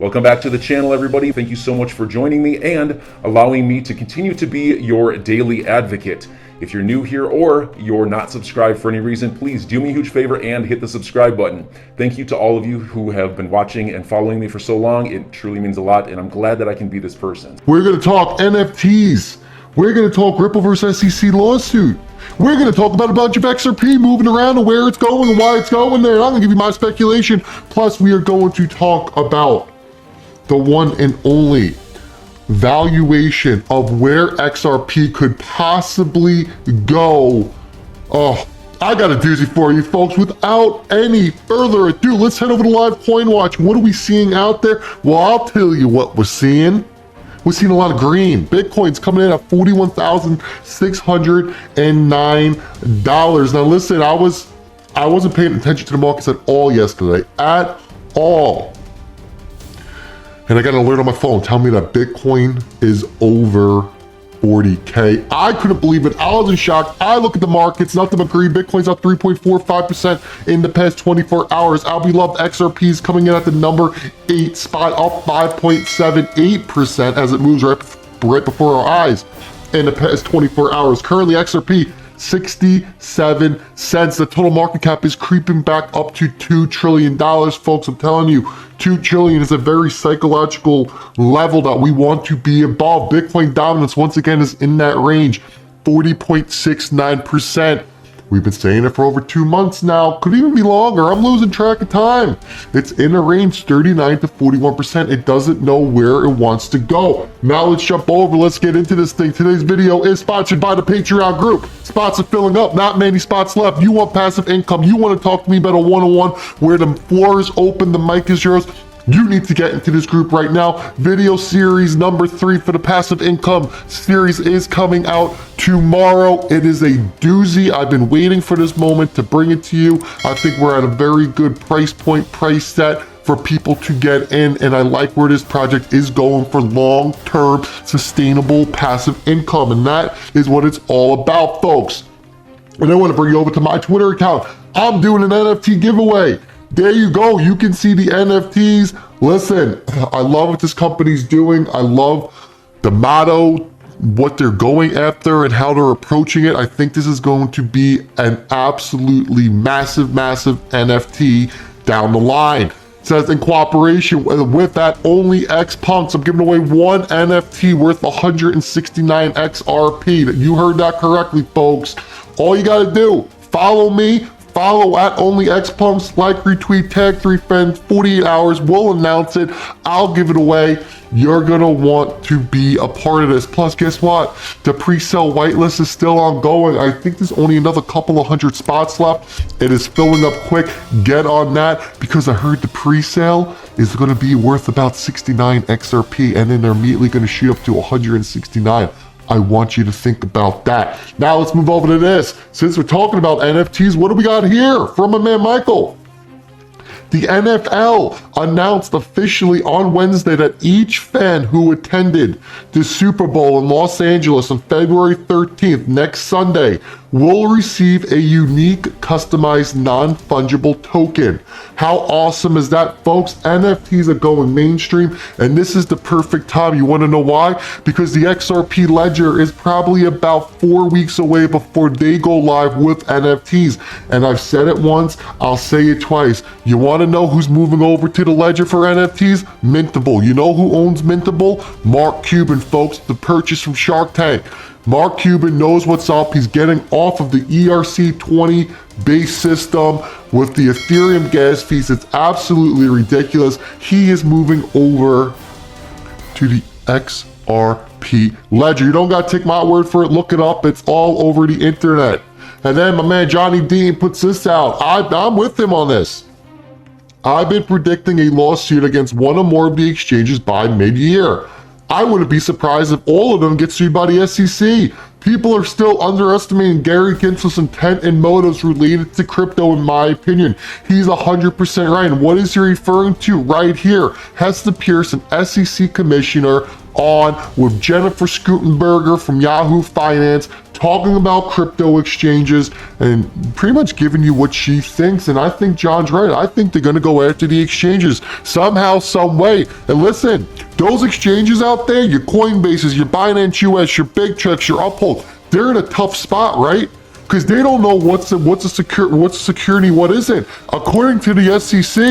Welcome back to the channel, everybody. Thank you so much for joining me and allowing me to continue to be your daily advocate. If you're new here or you're not subscribed for any reason, please do me a huge favor and hit the subscribe button. Thank you to all of you who have been watching and following me for so long. It truly means a lot, and I'm glad that I can be this person. We're going to talk NFTs. We're going to talk Ripple versus SEC lawsuit. We're going to talk about a bunch of XRP moving around and where it's going and why it's going there. I'm going to give you my speculation. Plus, we are going to talk about the one and only valuation of where XRP could possibly go. Oh, I got a doozy for you folks. Without any further ado, let's head over to Live Coin Watch. What are we seeing out there? Well, I'll tell you what we're seeing. We're seeing a lot of green. Bitcoin's coming in at $41,609. Now listen, I wasn't paying attention to the markets at all yesterday. At all. And I got an alert on my phone telling me that Bitcoin is over 40K. I couldn't believe it. I was in shock. I look at the markets, nothing but green. Bitcoin's up 3.45% in the past 24 hours. Our beloved XRP is coming in at the number 8 spot, up 5.78% as it moves right before our eyes in the past 24 hours. Currently, XRP 67 cents. The total market cap is creeping back up to $2 trillion, folks. I'm telling you, 2 trillion is a very psychological level that we want to be above. Bitcoin dominance, once again, is in that range, 40.69%. We've been saying it for over 2 months now. Could even be longer. I'm losing track of time. It's in a range 39 to 41%. It doesn't know where it wants to go. Now let's jump over. Let's get into this thing. Today's video is sponsored by the Patreon group. Spots are filling up. Not many spots left. You want passive income. You want to talk to me about a one-on-one where the floor is open, the mic is yours. You need to get into this group right now. Video series number 3 for the passive income series is coming out tomorrow. It is a doozy. I've been waiting for this moment to bring it to you. I think we're at a very good price set for people to get in, and I like where this project is going for long-term sustainable passive income, and that is what it's all about, folks. And I want to bring you over to my Twitter account. I'm doing an NFT giveaway. There you go. You can see the NFTs. Listen, I love what this company's doing. I love the motto, what they're going after, and how they're approaching it. I think this is going to be an absolutely massive NFT down the line. It says in cooperation with that only X Punks, I'm giving away one NFT worth 169 XRP. You heard that correctly, folks. All you got to do, follow me. Follow at OnlyXPumps, like, retweet, tag 3 friends, 48 hours, we'll announce it, I'll give it away. You're gonna want to be a part of this. Plus, guess what? The pre-sale whitelist is still ongoing. I think there's only another couple of 100 spots left. It is filling up quick. Get on that, because I heard the pre-sale is gonna be worth about 69 XRP, and then they're immediately gonna shoot up to 169. I want you to think about that. Now let's move over to this. Since we're talking about NFTs, what do we got here from my man Michael? The NFL announced officially on Wednesday that each fan who attended the Super Bowl in Los Angeles on February 13th, next Sunday, will receive a unique, customized, non-fungible token. How awesome is that, folks? NFTs are going mainstream, and this is the perfect time. You want to know why? Because the XRP ledger is probably about 4 weeks away before they go live with NFTs. And I've said it once, I'll say it twice. You want to know who's moving over to the ledger for NFTs? Mintable. You know who owns Mintable? Mark Cuban, folks, the purchase from Shark Tank. Mark Cuban knows what's up. He's getting off of the ERC20 base system with the Ethereum gas fees. It's absolutely ridiculous. He is moving over to the XRP ledger. You don't got to take my word for it. Look it up. It's all over the internet. And then my man Johnny Dean puts this out. I'm with him on this. I've been predicting a lawsuit against one or more of the exchanges by mid-year. I wouldn't be surprised if all of them get sued by the SEC. People are still underestimating Gary Gensler's intent and motives related to crypto, in my opinion. He's 100% right. And what is he referring to right here? Hester Pearson, SEC commissioner, on with Jennifer Schutenberger from Yahoo Finance, talking about crypto exchanges and pretty much giving you what she thinks. And I think John's right. I think they're going to go after the exchanges somehow, some way. And listen, those exchanges out there, your Coinbases, your Binance US, your Big Checks, your Uphold, they're in a tough spot, right? Because they don't know what's a security, what isn't. According to the SEC,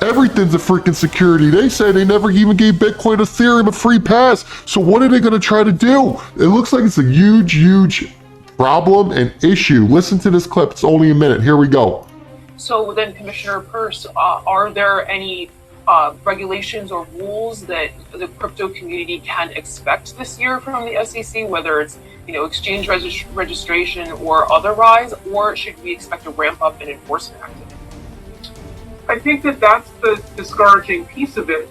everything's a freaking security. They say they never even gave Bitcoin, Ethereum a free pass. So what are they going to try to do? It looks like it's a huge, huge problem and issue. Listen to this clip. It's only a minute. Here we go. So then, Commissioner Peirce, are there any regulations or rules that the crypto community can expect this year from the SEC, whether it's exchange registration or otherwise, or should we expect a ramp up in enforcement activity? I think that that's the discouraging piece of it,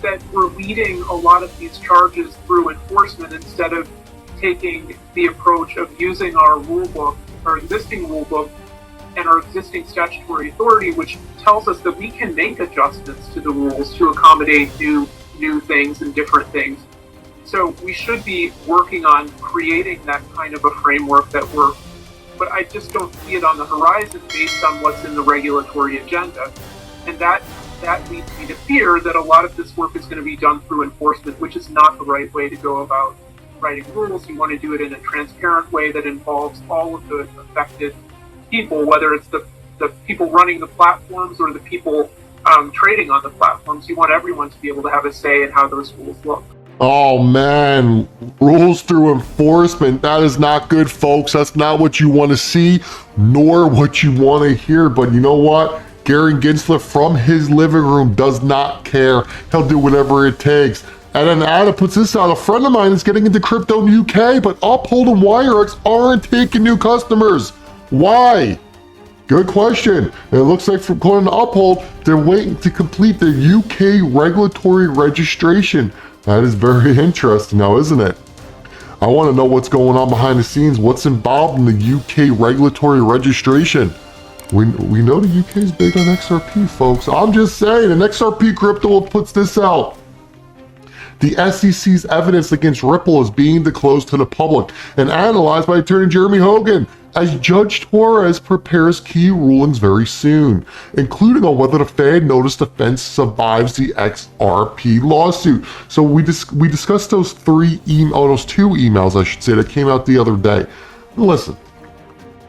that we're leading a lot of these charges through enforcement instead of taking the approach of using our rule book, our existing rule book, and our existing statutory authority, which tells us that we can make adjustments to the rules to accommodate new things and different things. So we should be working on creating that kind of a framework that works, but I just don't see it on the horizon based on what's in the regulatory agenda. And that leads me to fear that a lot of this work is going to be done through enforcement, which is not the right way to go about writing rules. You want to do it in a transparent way that involves all of the affected people, whether it's the people running the platforms or the people trading on the platforms. You want everyone to be able to have a say in how those rules look. Oh man, rules through enforcement. That is not good, folks. That's not what you want to see, nor what you want to hear. But you know what? Gary Gensler from his living room does not care. He'll do whatever it takes. And then Anna puts this out. A friend of mine is getting into crypto in the UK, but Uphold and WireX aren't taking new customers. Why? Good question. And it looks like, according to Uphold, they're waiting to complete their UK regulatory registration. That is very interesting now, isn't it? I want to know what's going on behind the scenes. What's involved in the UK regulatory registration? We know the UK is big on XRP, folks. I'm just saying, and XRP Crypto puts this out. The SEC's evidence against Ripple is being disclosed to the public and analyzed by Attorney Jeremy Hogan as Judge Torres prepares key rulings very soon, including on whether the fan notice defense survives the XRP lawsuit. So we discussed those two emails, I should say, that came out the other day. Listen,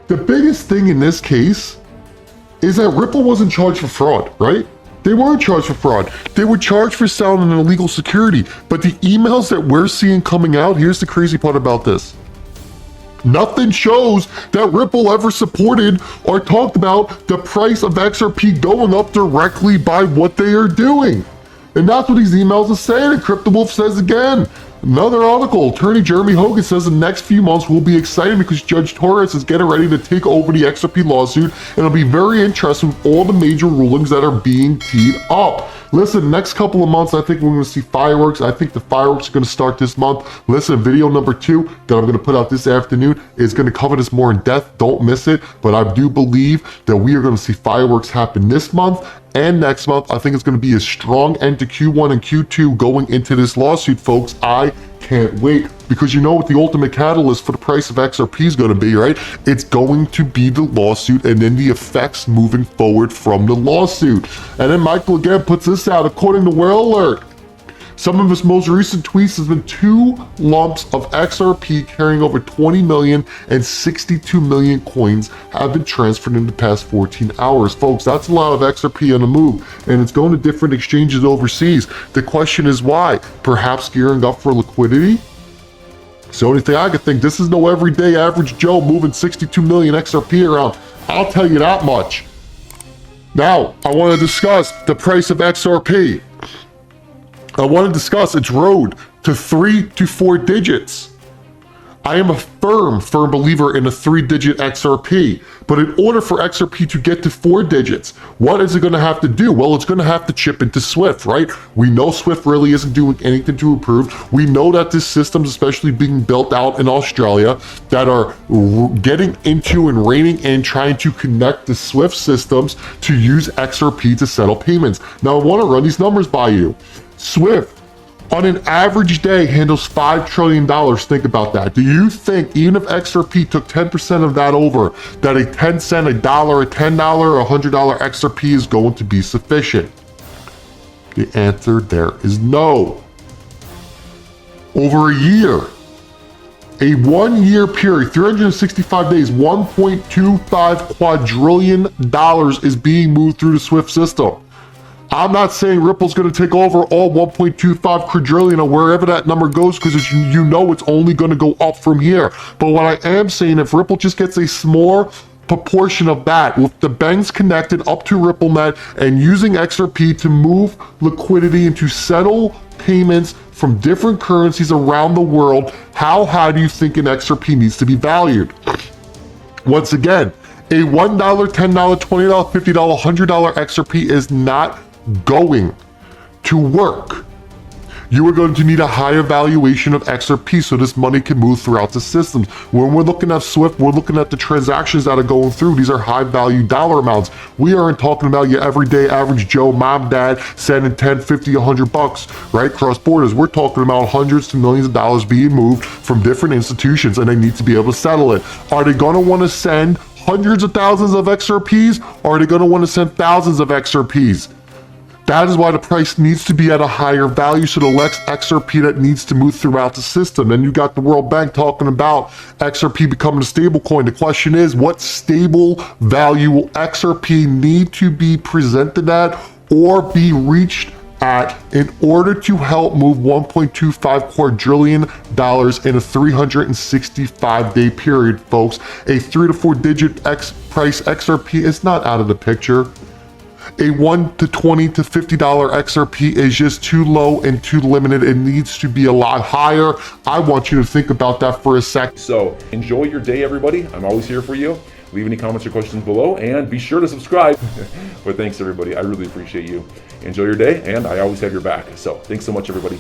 the biggest thing in this case is that Ripple wasn't charged for fraud, right? They weren't charged for fraud. They were charged for selling an illegal security. But the emails that we're seeing coming out, here's the crazy part about this. Nothing shows that Ripple ever supported or talked about the price of XRP going up directly by what they are doing. And that's what these emails are saying, and Crypto Wolf says again. Another article, Attorney Jeremy Hogan says the next few months will be exciting because Judge Torres is getting ready to take over the XRP lawsuit, and it'll be very interesting with all the major rulings that are being teed up. Listen, next couple of months, I think we're going to see fireworks. I think the fireworks are going to start this month. Listen, video number 2 that I'm going to put out this afternoon is going to cover this more in depth. Don't miss it. But I do believe that we are going to see fireworks happen this month and next month. I think it's going to be a strong end to Q1 and Q2 going into this lawsuit, folks. I can't wait, because you know what the ultimate catalyst for the price of XRP is going to be, right? It's going to be the lawsuit and then the effects moving forward from the lawsuit. And then Michael again puts this out. According to World Alert, some of his most recent tweets has been 2 lumps of XRP carrying over 20 million and 62 million coins have been transferred in the past 14 hours. Folks, that's a lot of XRP on the move, and it's going to different exchanges overseas. The question is why? Perhaps gearing up for liquidity? It's the only thing I could think. This is no everyday average Joe moving 62 million XRP around. I'll tell you that much. Now, I want to discuss the price of XRP. I want to discuss its road to 3 to 4 digits. I am a firm believer in a 3-digit XRP, but in order for XRP to get to 4 digits, what is it going to have to do? Well, it's going to have to chip into SWIFT, right? We know SWIFT really isn't doing anything to improve. We know that this system's especially being built out in Australia that are getting into and reining in trying to connect the SWIFT systems to use XRP to settle payments. Now, I want to run these numbers by you. SWIFT on an average day handles $5 trillion. Think about that. Do you think even if XRP took 10% of that over, that a 10 cent, a dollar, a $10, a $100 XRP is going to be sufficient? The answer there is no. Over a year, a 1 year period, 365 days, $1.25 quadrillion is being moved through the SWIFT system. I'm not saying Ripple's going to take over all 1.25 quadrillion or wherever that number goes, because you know it's only going to go up from here. But what I am saying, if Ripple just gets a small proportion of that, with the banks connected up to RippleNet and using XRP to move liquidity and to settle payments from different currencies around the world, how high do you think an XRP needs to be valued? Once again, a $1, $10, $20, $50, $100 XRP is not going to work. You are going to need a higher valuation of XRP so this money can move throughout the systems. When we're looking at SWIFT, we're looking at the transactions that are going through. These are high value dollar amounts. We aren't talking about your everyday average Joe, mom, dad sending 10, 50, 100 bucks, right, cross borders. We're talking about hundreds to millions of dollars being moved from different institutions, and they need to be able to settle it. Are they going to want to send hundreds of thousands of XRPs, or are they going to want to send thousands of XRPs? That is why the price needs to be at a higher value, so the less XRP that needs to move throughout the system. Then you got the World Bank talking about XRP becoming a stable coin. The question is, what stable value will XRP need to be presented at or be reached at in order to help move $1.25 quadrillion in a 365-day period, folks? A 3 to 4 digit price XRP is not out of the picture. A $1 to $20 to $50 XRP is just too low and too limited. It needs to be a lot higher. I want you to think about that for a sec. So enjoy your day, everybody. I'm always here for you. Leave any comments or questions below, and be sure to subscribe. But thanks, everybody. I really appreciate you. Enjoy your day, and I always have your back. So thanks so much, everybody.